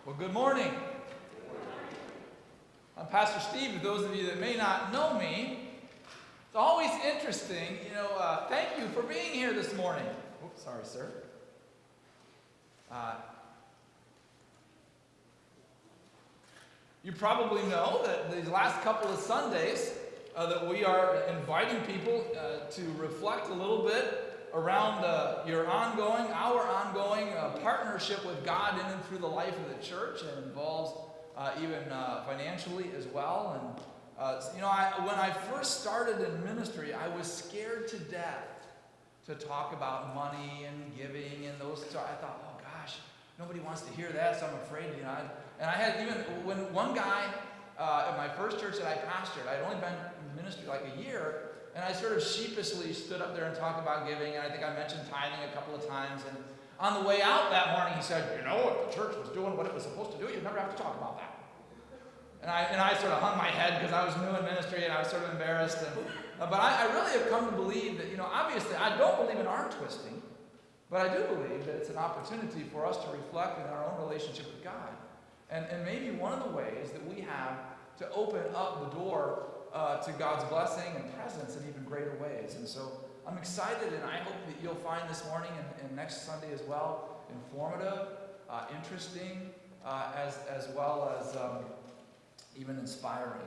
Well, good morning. I'm Pastor Steve. For those of you that may not know me, it's always interesting. Thank you for being here this morning. Oops, sorry, sir. You probably know that these last couple of Sundays that we are inviting people to reflect a little bit around our ongoing partnership with God in and through the life of the church, and involves even financially as well. And when I first started in ministry, I was scared to death to talk about money and giving and those. So I thought, oh gosh, nobody wants to hear that, so I'm afraid. And I had even when one guy at my first church that I pastored, I'd only been in ministry like a year. And I sort of sheepishly stood up there and talked about giving, and I think I mentioned tithing a couple of times. And on the way out that morning, he said, if the church was doing what it was supposed to do, you'd never have to talk about that. And I sort of hung my head because I was new in ministry and I was sort of embarrassed. But I really have come to believe that, obviously I don't believe in arm twisting, but I do believe that it's an opportunity for us to reflect in our own relationship with God. And maybe one of the ways that we have to open up the door to God's blessing and presence in even greater ways. And so I'm excited, and I hope that you'll find this morning and next Sunday as well informative, interesting, as well as even inspiring.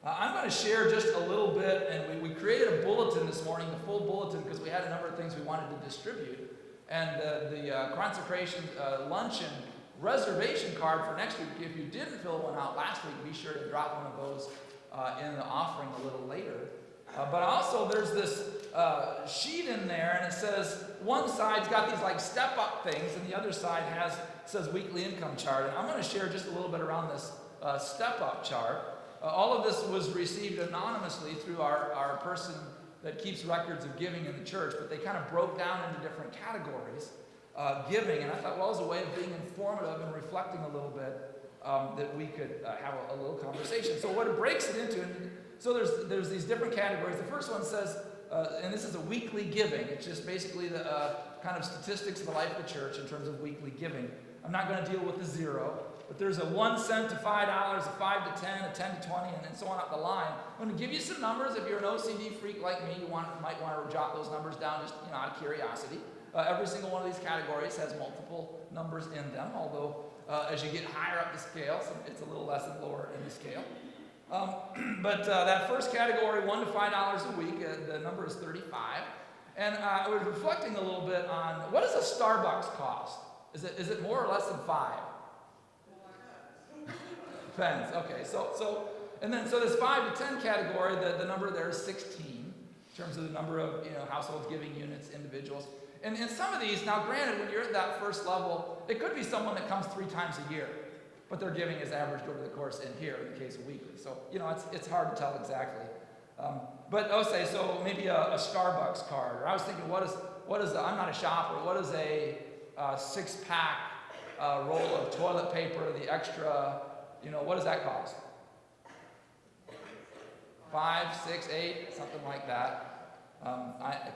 I'm going to share just a little bit, and we created a bulletin this morning, the full bulletin, because we had a number of things we wanted to distribute. And the consecration luncheon reservation card for next week, if you didn't fill one out last week, be sure to drop one of those in the offering a little later. But also there's this sheet in there, and it says one side's got these like step-up things, and the other side says weekly income chart. And I'm going to share just a little bit around this step-up chart. All of this was received anonymously through our person that keeps records of giving in the church, but they kind of broke down into different categories, giving. And I thought, well, as a way of being informative and reflecting a little bit, that we could have a little conversation. So what it breaks it into, so there's these different categories. The first one says, and this is a weekly giving. It's just basically the kind of statistics of the life of the church in terms of weekly giving. I'm not going to deal with the zero, but there's a 1 cent to $5, a 5 to 10, a 10 to 20, and so on up the line. I'm going to give you some numbers. If you're an OCD freak like me, you might want to jot those numbers down just out of curiosity. Every single one of these categories has multiple numbers in them, although as you get higher up the scale, it's a little less and lower in the scale. But that first category, $1 to $5 a week, the number is 35. And I was reflecting a little bit on, what does a Starbucks cost? Is it more or less than 5? Depends. Okay, so this 5 to 10 category, the number there is 16 in terms of the number of households, giving units, individuals. And some of these, now granted, when you're at that first level, it could be someone that comes 3 times a year, but their giving is averaged over the course in here in the case of weekly. So, it's hard to tell exactly. But I'll say, so maybe a Starbucks card, or I was thinking, what is I'm not a shopper, what is a 6-pack roll of toilet paper, the extra, what does that cost? 5, 6, 8, something like that.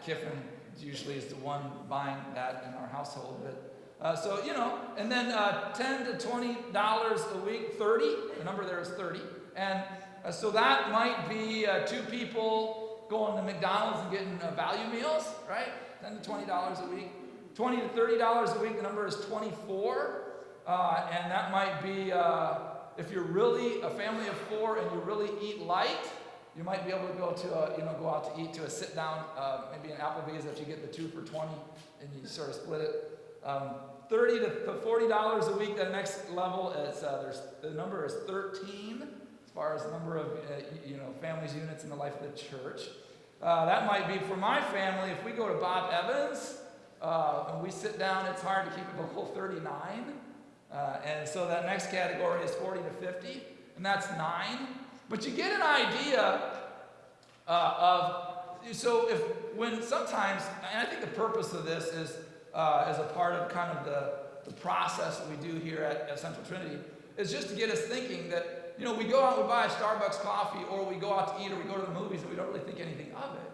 Kiffin usually is the one buying that in our household, but and then $10 to $20 a week, 30. The number there is 30, and so that might be 2 people going to McDonald's and getting value meals, right? $10 to $20 a week, $20 to $30 a week. The number is 24, and that might be if you're really a family of 4 and you really eat light. You might be able to go to go out to eat to a sit down, maybe an Applebee's if you get the 2 for 20 and you sort of split it. $30 to $40 a week. The next level is the number is 13 as far as the number of families, units in the life of the church. That might be for my family. If we go to Bob Evans and we sit down, it's hard to keep it below 39. And so that next category is 40 to 50, and that's 9. But you get an idea when sometimes, and I think the purpose of this is as a part of kind of the process that we do here at Central Trinity, is just to get us thinking that, we go out and we buy a Starbucks coffee, or we go out to eat, or we go to the movies, and we don't really think anything of it.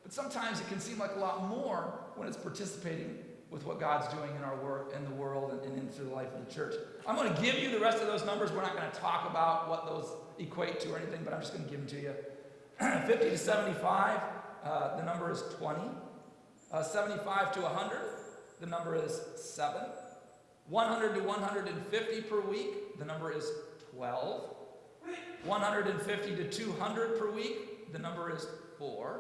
But sometimes it can seem like a lot more when it's participating with what God's doing in our work, in the world, and into the life of the church. I'm going to give you the rest of those numbers. We're not going to talk about what those equate to or anything, but I'm just going to give them to you. 50 to 75, the number is 20. 75 to 100, the number is 7. 100 to 150 per week, the number is 12. 150 to 200 per week, the number is 4.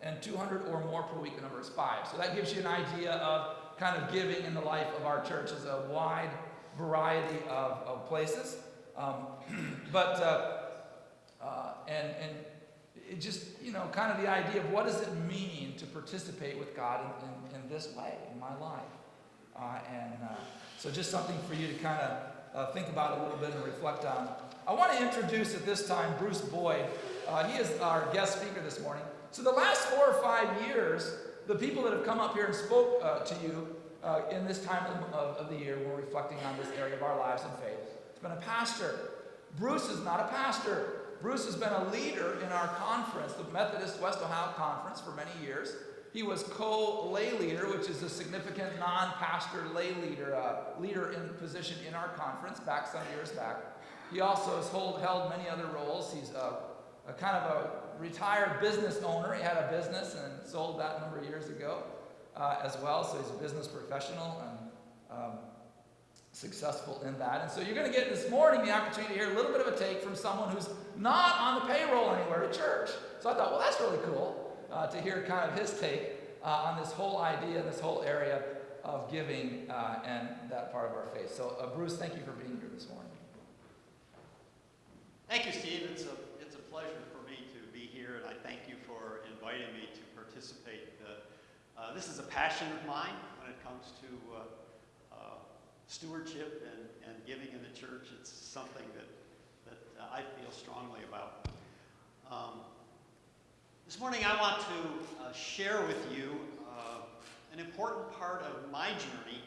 And 200 or more per week, the number is 5. So that gives you an idea of kind of giving in the life of our church. Is a wide variety of places. And it just, kind of the idea of what does it mean to participate with God in this way in my life. So just something for you to kind of think about a little bit and reflect on. I want to introduce at this time Bruce Boyd. He is our guest speaker this morning. So the last 4 or 5 years, the people that have come up here and spoke to you in this time of the year, when we're reflecting on this area of our lives and faith, it's been a pastor. Bruce is not a pastor. Bruce has been a leader in our conference, the Methodist West Ohio Conference, for many years. He was co-lay leader, which is a significant non-pastor lay leader, leader in position in our conference back some years back. He also has held many other roles. He's a kind of a retired business owner. He had a business and sold that a number of years ago as well. So he's a business professional and successful in that. And so you're going to get this morning the opportunity to hear a little bit of a take from someone who's not on the payroll anywhere at church. So I thought, well, that's really cool to hear kind of his take on this whole idea, this whole area of giving and that part of our faith. So Bruce, thank you for being here this morning. Thank you, Steve. It's a pleasure for me to be here, and I thank you for inviting me to participate. This is a passion of mine when it comes to stewardship and giving in the church. It's something that I feel strongly about. This morning I want to share with you an important part of my journey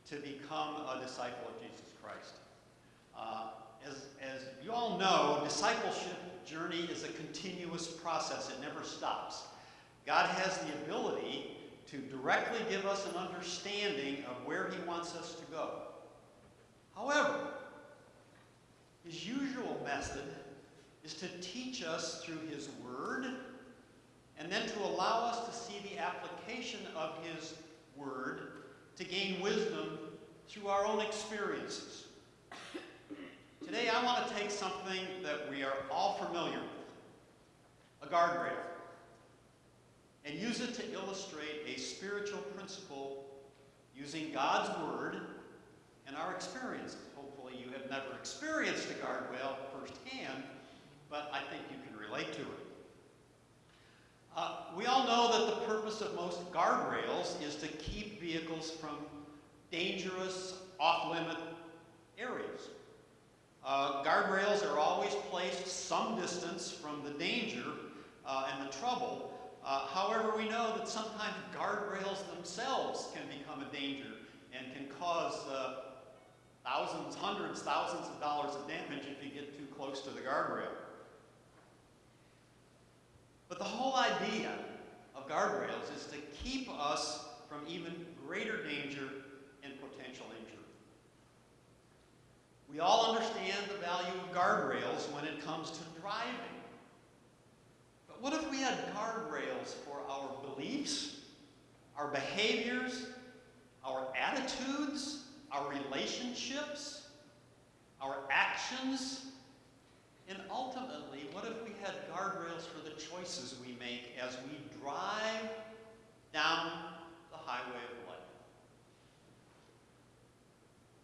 to become a disciple of Jesus Christ. As you all know, discipleship journey is a continuous process. It never stops. God has the ability to directly give us an understanding of where he wants us to go. However, his usual method is to teach us through his word and then to allow us to see the application of his word to gain wisdom through our own experiences. Today I want to take something that we are all familiar with, a guardrail, and use it to illustrate a spiritual principle using God's word and our experiences. Hopefully you have never experienced a guardrail firsthand, but I think you can relate to it. We all know that the purpose of most guardrails is to keep vehicles from dangerous, off-limit areas. Guardrails are always placed some distance from the danger and the trouble. However, we know that sometimes guardrails themselves can become a danger and can cause thousands, hundreds, thousands of dollars of damage if you get too close to the guardrail. But the whole idea of guardrails is to keep us from even greater danger and potential injury. We all understand the value of guardrails when it comes to driving. But what if we had guardrails for our beliefs, our behaviors, our attitudes, our relationships, our actions, and ultimately, what if we had guardrails for the choices we make as we drive down the highway of life?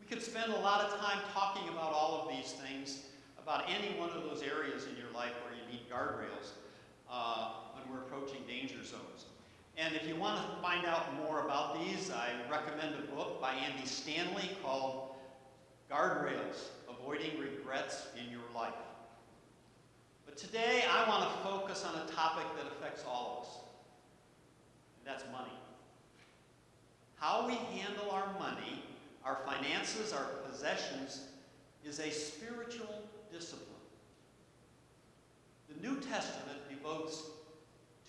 We could spend a lot of time talking about all of these things, about any one of those areas in your life where you need guardrails when we're approaching danger zones. And if you want to find out more about these, I recommend a book by Andy Stanley called Guardrails, Avoiding Regrets in Your Life. But today I want to focus on a topic that affects all of us, and that's money. How we handle our money, our finances, our possessions, is a spiritual discipline. The New Testament devotes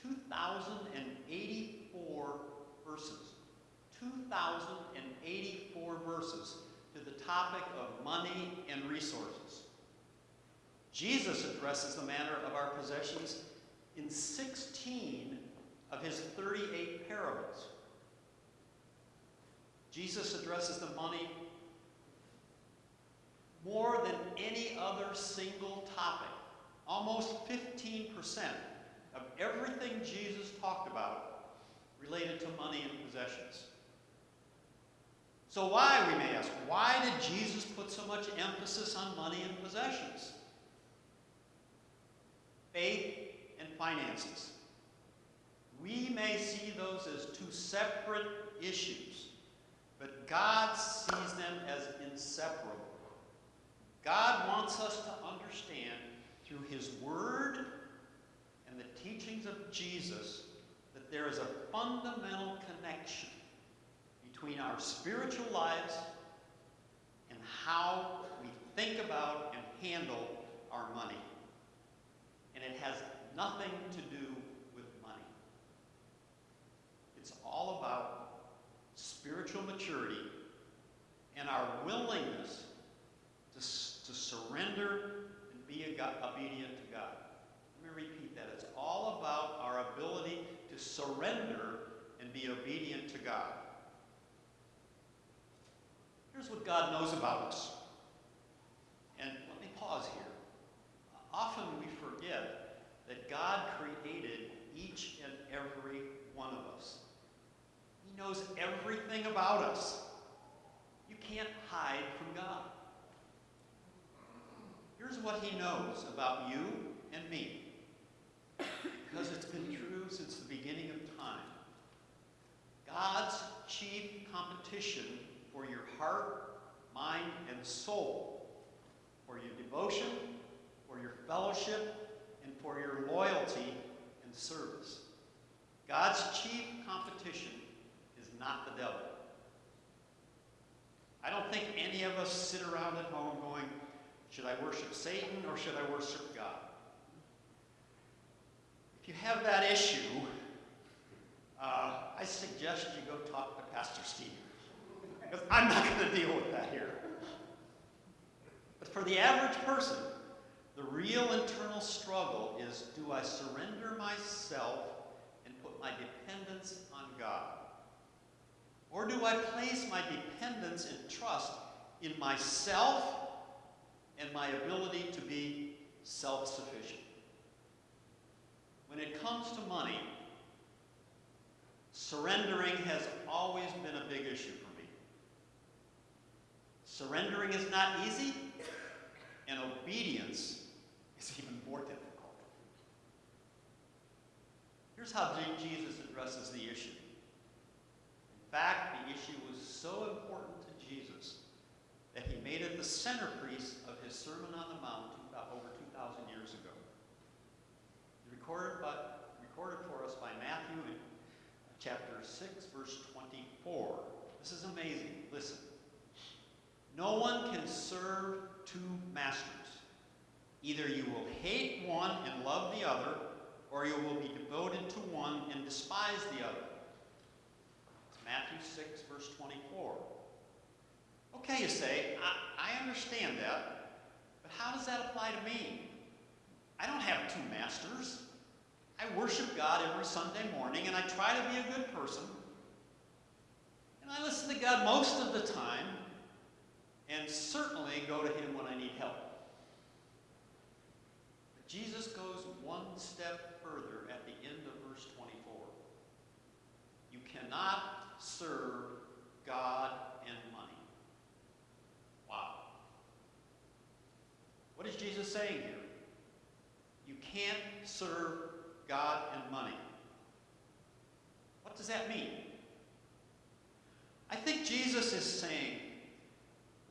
2,084 verses. 2,084 topic of money and resources. Jesus addresses the matter of our possessions in 16 of his 38 parables. Jesus addresses the money more than any other single topic. Almost 15% of everything Jesus talked about related to money and possessions. So why, we may ask, why did Jesus put so much emphasis on money and possessions? Faith and finances. We may see those as two separate issues, but God sees them as inseparable. God wants us to understand through his word and the teachings of Jesus that there is a fundamental connection between our spiritual lives and how we think about and handle our money. And it has nothing to do with money. It's all about spiritual maturity and our willingness to surrender and be obedient to God. Let me repeat that. It's all about our ability to surrender and be obedient to God. Here's what God knows about us. And let me pause here. Often we forget that God created each and every one of us. He knows everything about us. You can't hide from God. Here's what he knows about you and me, because it's been true since the beginning of time. God's chief competition for your heart, mind, and soul, for your devotion, for your fellowship, and for your loyalty and service. God's chief competition is not the devil. I don't think any of us sit around at home going, should I worship Satan or should I worship God? If you have that issue, I suggest you go talk to Pastor Steve, because I'm not going to deal with that here. But for the average person, the real internal struggle is, do I surrender myself and put my dependence on God? Or do I place my dependence and trust in myself and my ability to be self-sufficient? When it comes to money, surrendering has always been a big issue for me. Surrendering is not easy, and obedience is even more difficult. Here's how Jesus addresses the issue. In fact, the issue was so important to Jesus that he made it the centerpiece of his Sermon on the Mount over 2,000 years ago. Recorded for us by Matthew in chapter 6, verse 24. This is amazing. Listen. No one can serve two masters. Either you will hate one and love the other, or you will be devoted to one and despise the other. It's Matthew 6, verse 24. Okay, you say, I understand that, but how does that apply to me? I don't have two masters. I worship God every Sunday morning, and I try to be a good person. And I listen to God most of the time, and certainly go to him when I need help. But Jesus goes one step further at the end of verse 24. You cannot serve God and money. Wow. What is Jesus saying here? You can't serve God and money. What does that mean? I think Jesus is saying,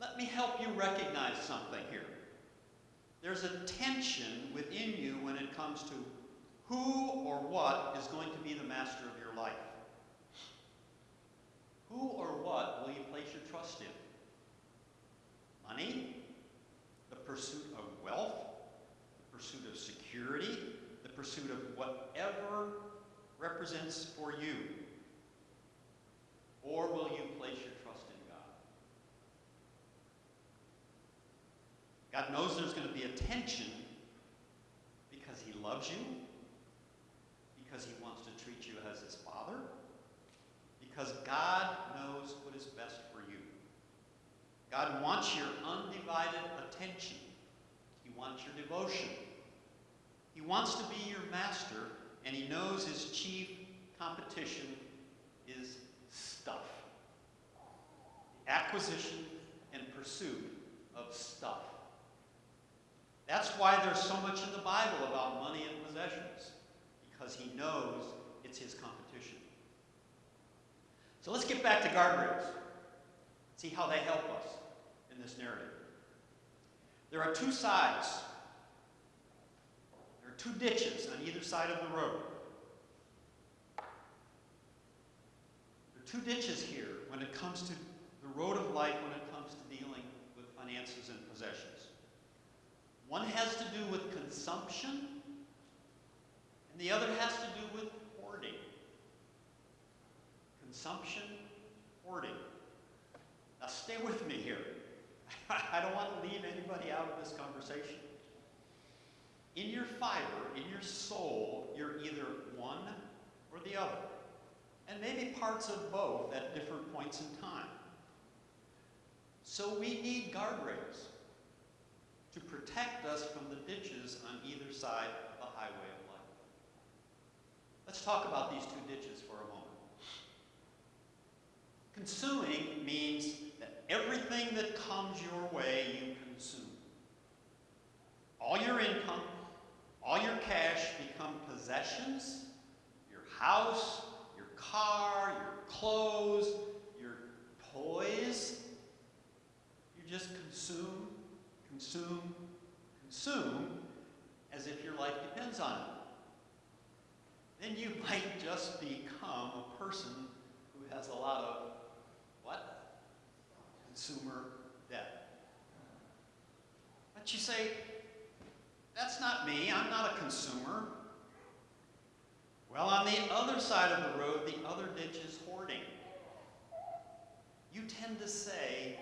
let me help you recognize something here. There's a tension within you when it comes to who or what is going to be the master of your life. Who or what will you place your trust in? Money? The pursuit of wealth? The pursuit of security? The pursuit of whatever represents for you? Or will you place your trust in God? God knows there's going to be a tension because he loves you, because he wants to treat you as his father, because God knows what is best for you. God wants your undivided attention. He wants your devotion. He wants to be your master, and he knows his chief competition is stuff. The acquisition and pursuit of stuff. That's why there's so much in the Bible about money and possessions, because he knows it's his competition. So let's get back to guardrails. See how they help us in this narrative. There are two sides. There are two ditches on either side of the road. There are two ditches here when it comes to the road of life, when it comes to dealing with finances and possessions. One has to do with consumption, and the other has to do with hoarding. Consumption, hoarding. Now stay with me here. I don't want to leave anybody out of this conversation. In your fiber, in your soul, you're either one or the other. And maybe parts of both at different points in time. So we need guardrails to protect us from the ditches on either side of the highway of life. Let's talk about these two ditches for a moment. Consuming means that everything that comes your way, you consume. All your income, all your cash become possessions, your house, your car, your clothes, your toys. You just consume, consume, consume, as if your life depends on it. Then you might just become a person who has a lot of, what? Consumer debt. But you say, that's not me, I'm not a consumer. Well, on the other side of the road, the other ditch is hoarding. You tend to say,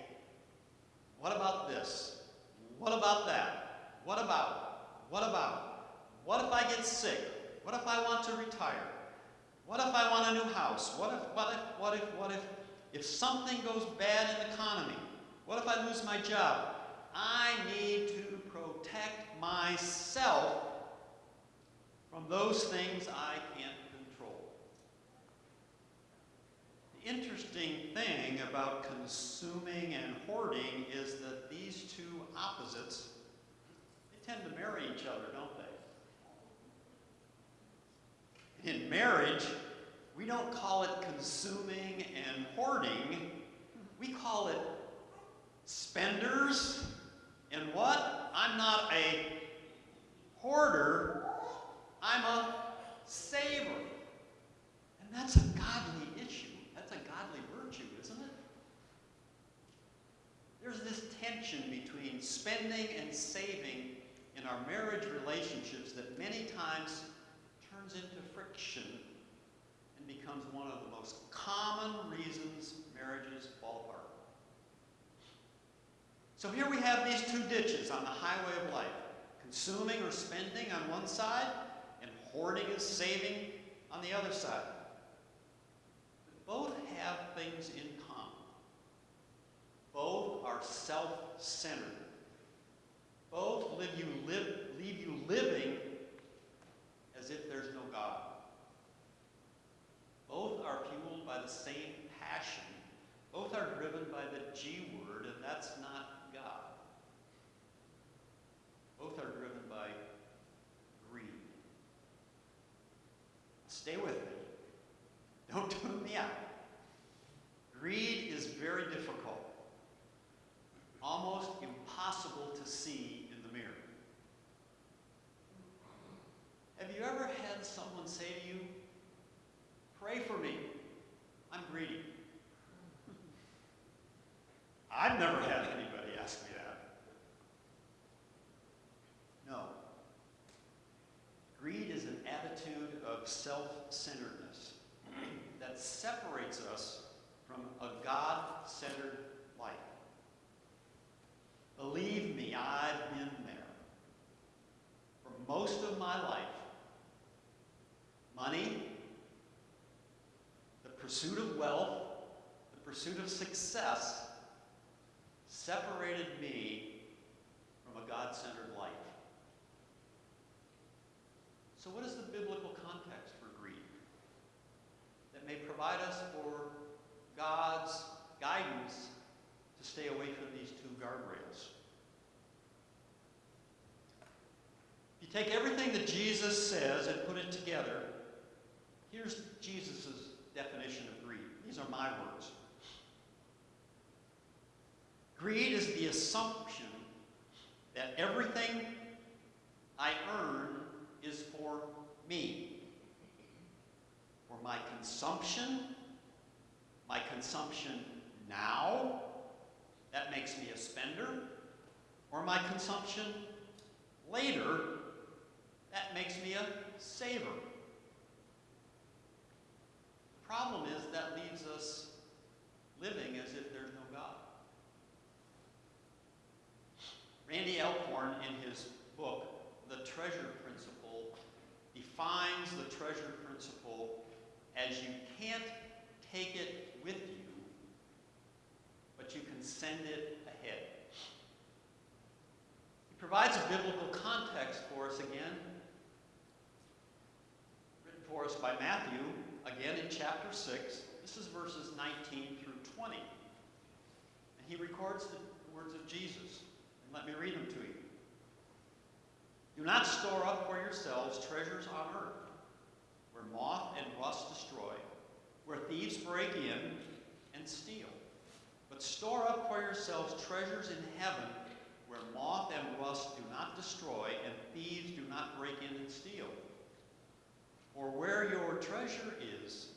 what about this? What about that? What about? What about? What if I get sick? What if I want to retire? What if I want a new house? What if something goes bad in the economy? What if I lose my job? I need to protect myself from those things I can't control. The interesting thing about consuming and hoarding is that these two opposites, they tend to marry each other, don't they? In marriage, we don't call it consuming and hoarding. We call it spenders and what? I'm not a hoarder, I'm a saver. And that's a godly issue. That's a godly virtue, isn't it? There's this tension between spending and saving in our marriage relationships that many times turns into friction and becomes one of the most common reasons marriages fall apart. So here we have these two ditches on the highway of life. Consuming or spending on one side, and hoarding and saving on the other side. But both have things in common. Both are self-centered. Both leave you living as if there's no God. Both are fueled by the same passion. Both are driven by the G word, and that's not God. Both are driven by greed. Stay with me. Don't tune me out. Greed is very difficult, almost impossible to see in the mirror. Have you ever had someone say to you, "Pray for me, I'm greedy"? I've never had anybody ask me that. No. Greed is an attitude of self-centeredness that separates us from a God-centered life. Believe me, I've been there. For most of my life, money, the pursuit of wealth, the pursuit of success separated me from a God-centered life. So what is the biblical context for greed that may provide us for God's guidance to stay away from these two guardrails? If you take everything that Jesus says and put it together, here's Jesus' definition of greed. These are my words. Greed is the assumption that everything I earn is for me, for my consumption now, that makes me a spender, or my consumption later, that makes me a saver. The problem is that leaves us living as if there's no God. Randy Alcorn, in his book, The Treasure Principle, defines the treasure principle as you can't take it with you, but you can send it ahead. He provides a biblical context for us again, written for us by Matthew, again in chapter 6. This is verses 19 through 20. And he records the words of Jesus. And let me read them to you. Do not store up for yourselves treasures on earth, where moth and rust destroy, where thieves break in and steal. But store up for yourselves treasures in heaven, where moth and rust do not destroy, and thieves do not break in and steal. For where your treasure is,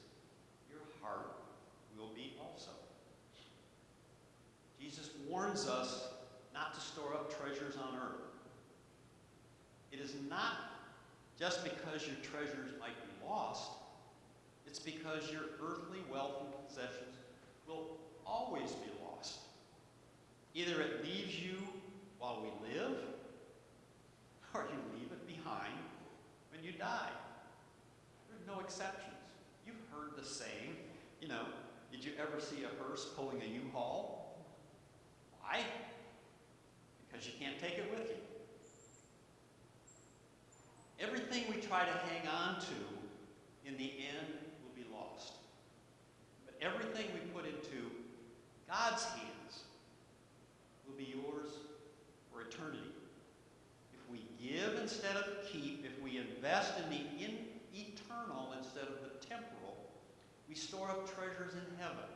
your heart will be also. Jesus warns us not to store up treasures on earth. It is not just because your treasures might be lost. It's because your earthly wealth and possessions will always be lost. Either it leaves you while we live, or you leave it behind when you die. There are no exceptions. You've heard the saying, did you ever see a hearse pulling a U-Haul? Why? Because you can't take it with you. Everything we try to hang on to, in the end, will be lost. But everything we put into God's hands will be yours for eternity. If we give instead of keep, if we invest in the eternal instead of the temporal, we store up treasures in heaven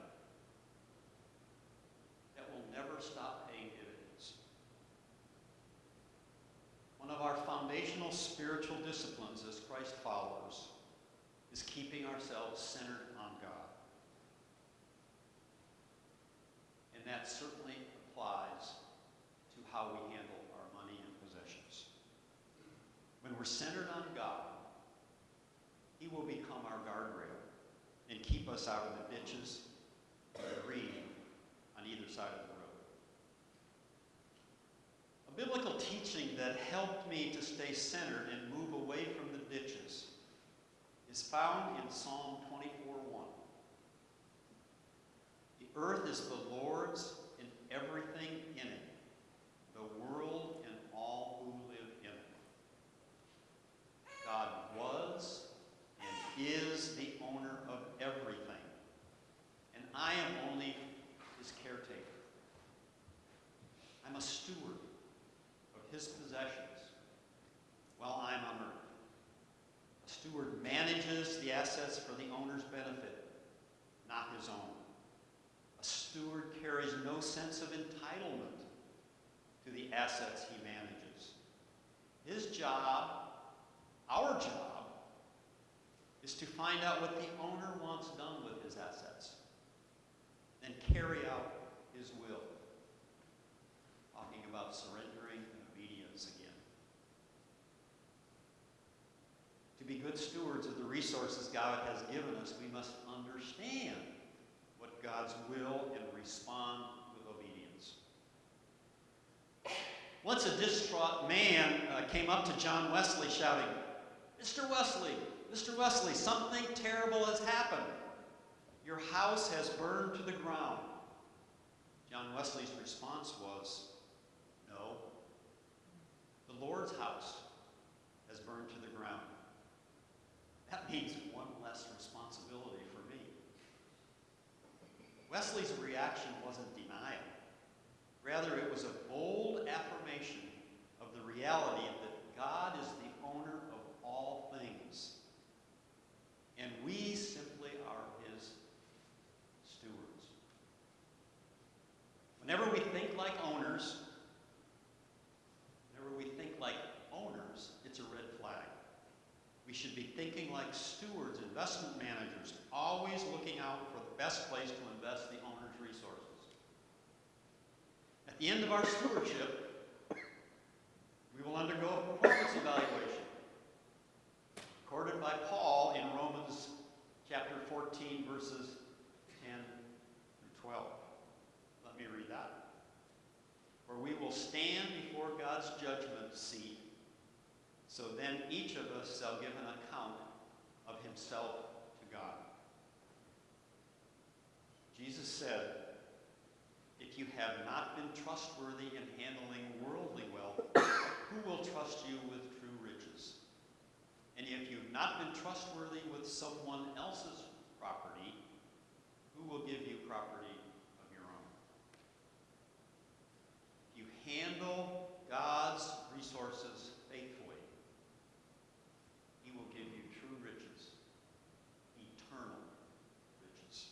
that will never stop paying dividends. One of our foundational spiritual disciplines as Christ followers is keeping ourselves centered on God. And that certainly applies to how we handle our money and possessions. When we're centered on God, He will become our guardrail and keep us out of the ditches and the greed on either side of the road. A biblical teaching that helped me to stay centered and move away from the ditches is found in Psalm 24:1. The earth is the Lord's and everything in it, the world and all who live in it. God was and is the owner of everything, and I am only His caretaker. I'm a steward of His possessions while I'm on earth. A steward manages the assets for the owner's benefit, not his own. A steward carries no sense of entitlement to the assets he manages. His job, our job, is to find out what the owner wants done with his assets and carry out His will. Talking about surrendering and obedience again. To be good stewards of the resources God has given us, we must understand what God's will and respond with obedience. Once a distraught man came up to John Wesley shouting, "Mr. Wesley, Mr. Wesley, something terrible has happened. Your house has burned to the ground." John Wesley's response was, "No, the Lord's house has burned to the ground. That means one less responsibility for me." Wesley's reaction wasn't denial. Rather, it was a bold affirmation of the reality that God is the owner of all things, and we simply are his stewards. Whenever we think like owners, it's a red flag. We should be thinking like stewards, investment managers, always looking out for the best place to invest the owner's resources. At the end of our stewardship, we will undergo a performance evaluation, recorded by Paul in Romans chapter 14, verses 10 through 12. Let me read that. "For we will stand before God's judgment seat, so then each of us shall give an account of himself to God." Jesus said, "If you have not been trustworthy in handling worldly wealth, who will trust you with true riches? And if you've not been trustworthy with someone else's property, who will give you property of your own?" If you handle God's resources faithfully, he will give you true riches, eternal riches.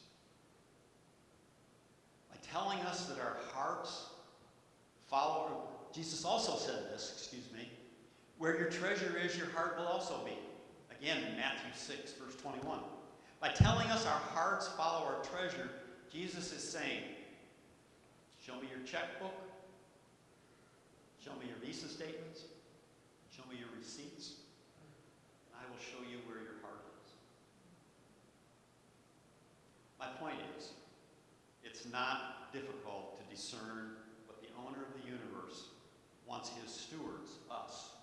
By telling us that our hearts follow, Jesus also said this, "Where your treasure is, your heart will also be." Again, in Matthew 6, verse 21. By telling us our hearts follow our treasure, Jesus is saying, "Show me your checkbook. Show me your Visa statements. Show me your receipts. And I will show you where your heart is." My point is, it's not difficult to discern what the owner of the universe wants his stewards, us,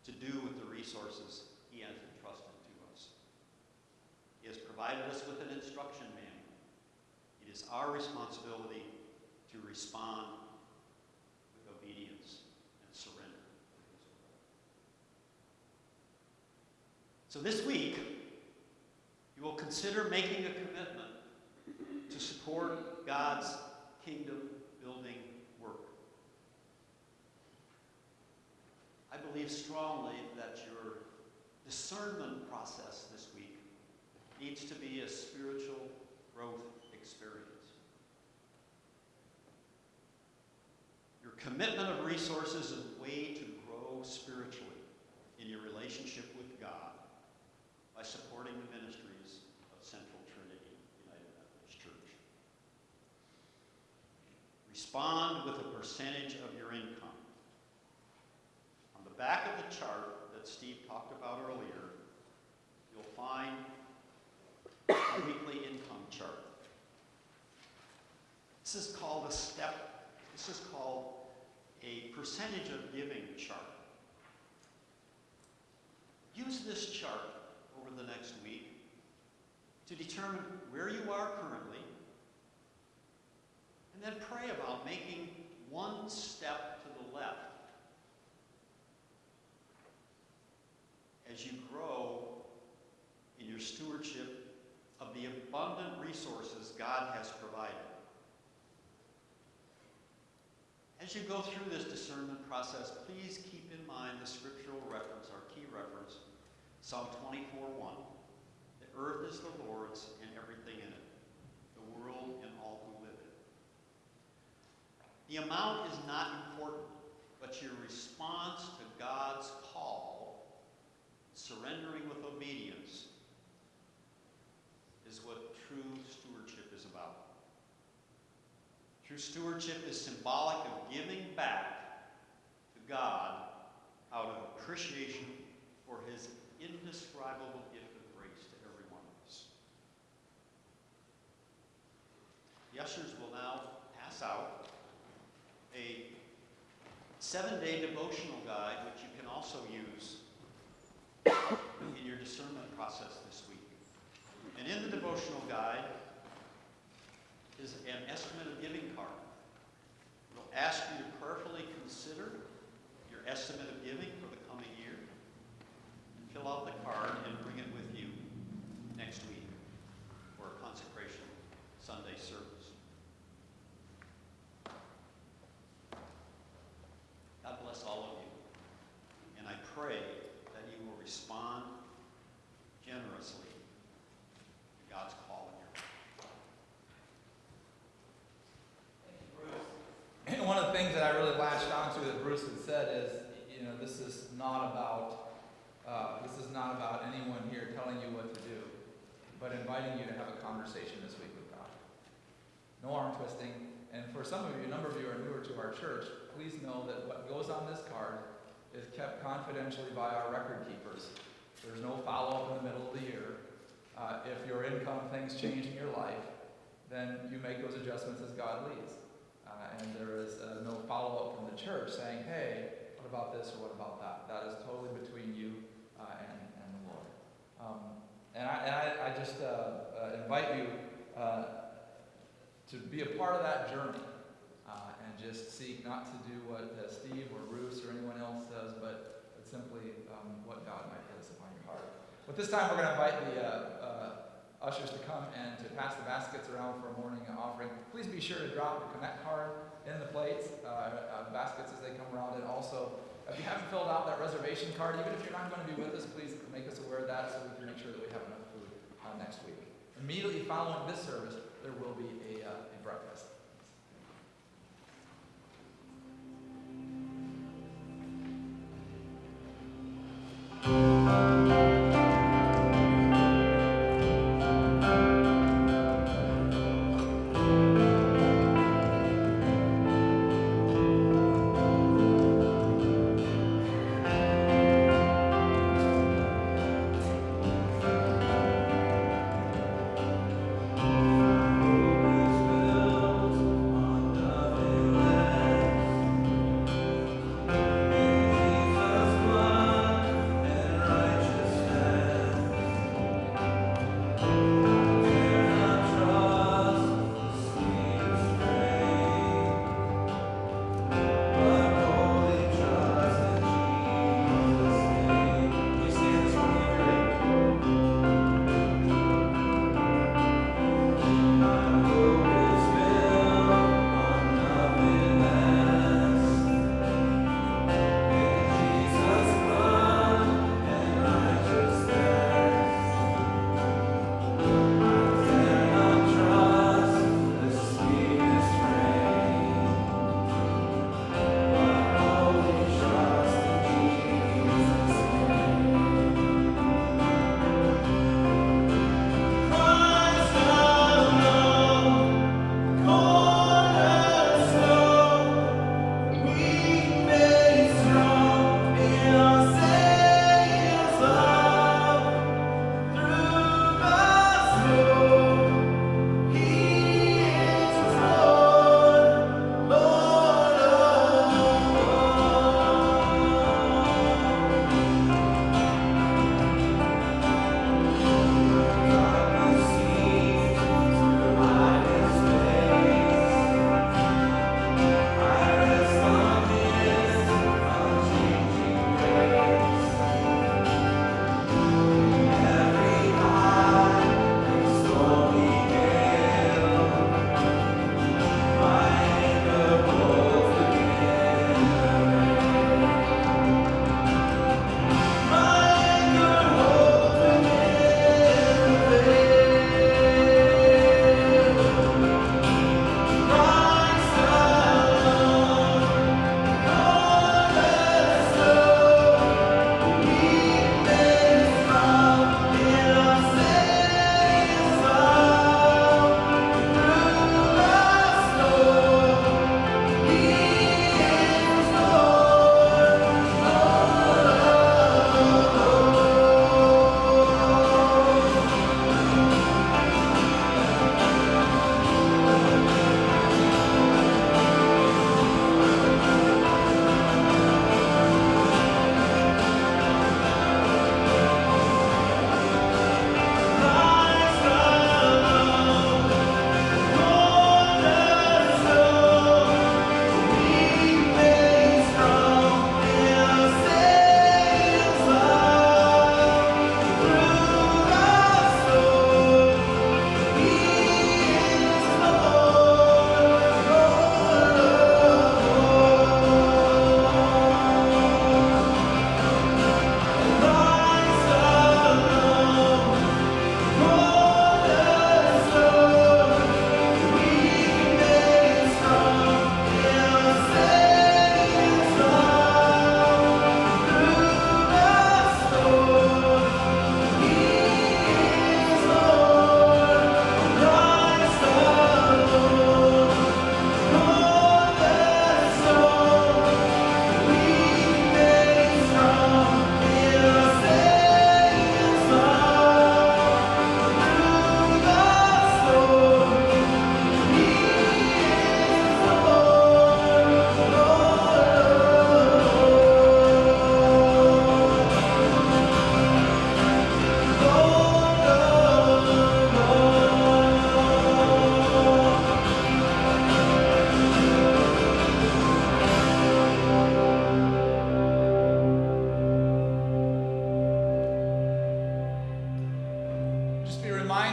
to do with the resources he has entrusted to us. He has provided us with an instruction manual. It is our responsibility to respond with obedience and surrender to his will. So this week, you will consider making a commitment to support God's kingdom building work. I believe strongly that your discernment process this week needs to be a spiritual growth experience. Your commitment of resources is a way to grow spiritually in your relationship with God by supporting the ministries of Central Trinity United Methodist Church. Respond with a percentage of your income. On the back of the chart that Steve talked about earlier, you'll find a weekly income chart. This is called a percentage of giving chart. Use this chart over the next week to determine where you are currently, and then pray about making one step to the left as you grow in your stewardship of the abundant resources God has provided. As you go through this discernment process, please keep in mind the scriptural reference, our key reference, Psalm 24:1. "The earth is the Lord's and everything in it, the world and all who live in it." The amount is not important, but your response to God's call, surrendering with obedience, is what true stewardship is about. True stewardship is symbolic of giving back to God out of appreciation for his indescribable gift of grace to every one of us. The ushers will now pass out a 7-day devotional guide, which you can also use in your discernment process this week. And in the devotional guide is an estimate of giving card. It'll ask you to prayerfully consider your estimate of giving for the coming year. And fill out the card and bring it with you next week for a consecration Sunday service. God bless all of you. And I pray that you will respond generously to God's call in your life. And one of the things that I really latched onto that Bruce had said is, this is not about anyone here telling you what to do, but inviting you to have a conversation this week with God. No arm twisting. And for some of you, a number of you are newer to our church, please know that what goes on this card is kept confidentially by our record keepers. There's no follow-up in the middle of the year. If your income, things change in your life, then you make those adjustments as God leads. And there is no follow-up from the church saying, hey, what about this or what about that? That is totally between you and the Lord. And I just invite you to be a part of that journey and just seek not to do what Steve or Bruce or anyone else does, but simply what God might place upon your heart. But this time we're going to invite the ushers to come and to pass the baskets around for a morning offering. Please be sure to drop the Connect card in the plates, baskets as they come around. And also, if you haven't filled out that reservation card, even if you're not going to be with us, please make us aware of that so we can make sure that we have enough food next week. Immediately following this service, there will be a breakfast.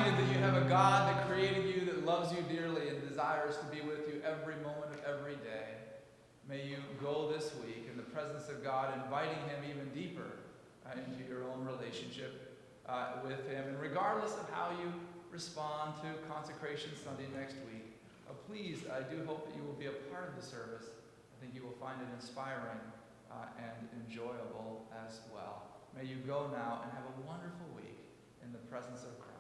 you that you have a God that created you, that loves you dearly, and desires to be with you every moment of every day. May you go this week in the presence of God, inviting him even deeper into your own relationship with him. And regardless of how you respond to Consecration Sunday next week, please, I do hope that you will be a part of the service. I think you will find it inspiring and enjoyable as well. May you go now and have a wonderful week in the presence of Christ.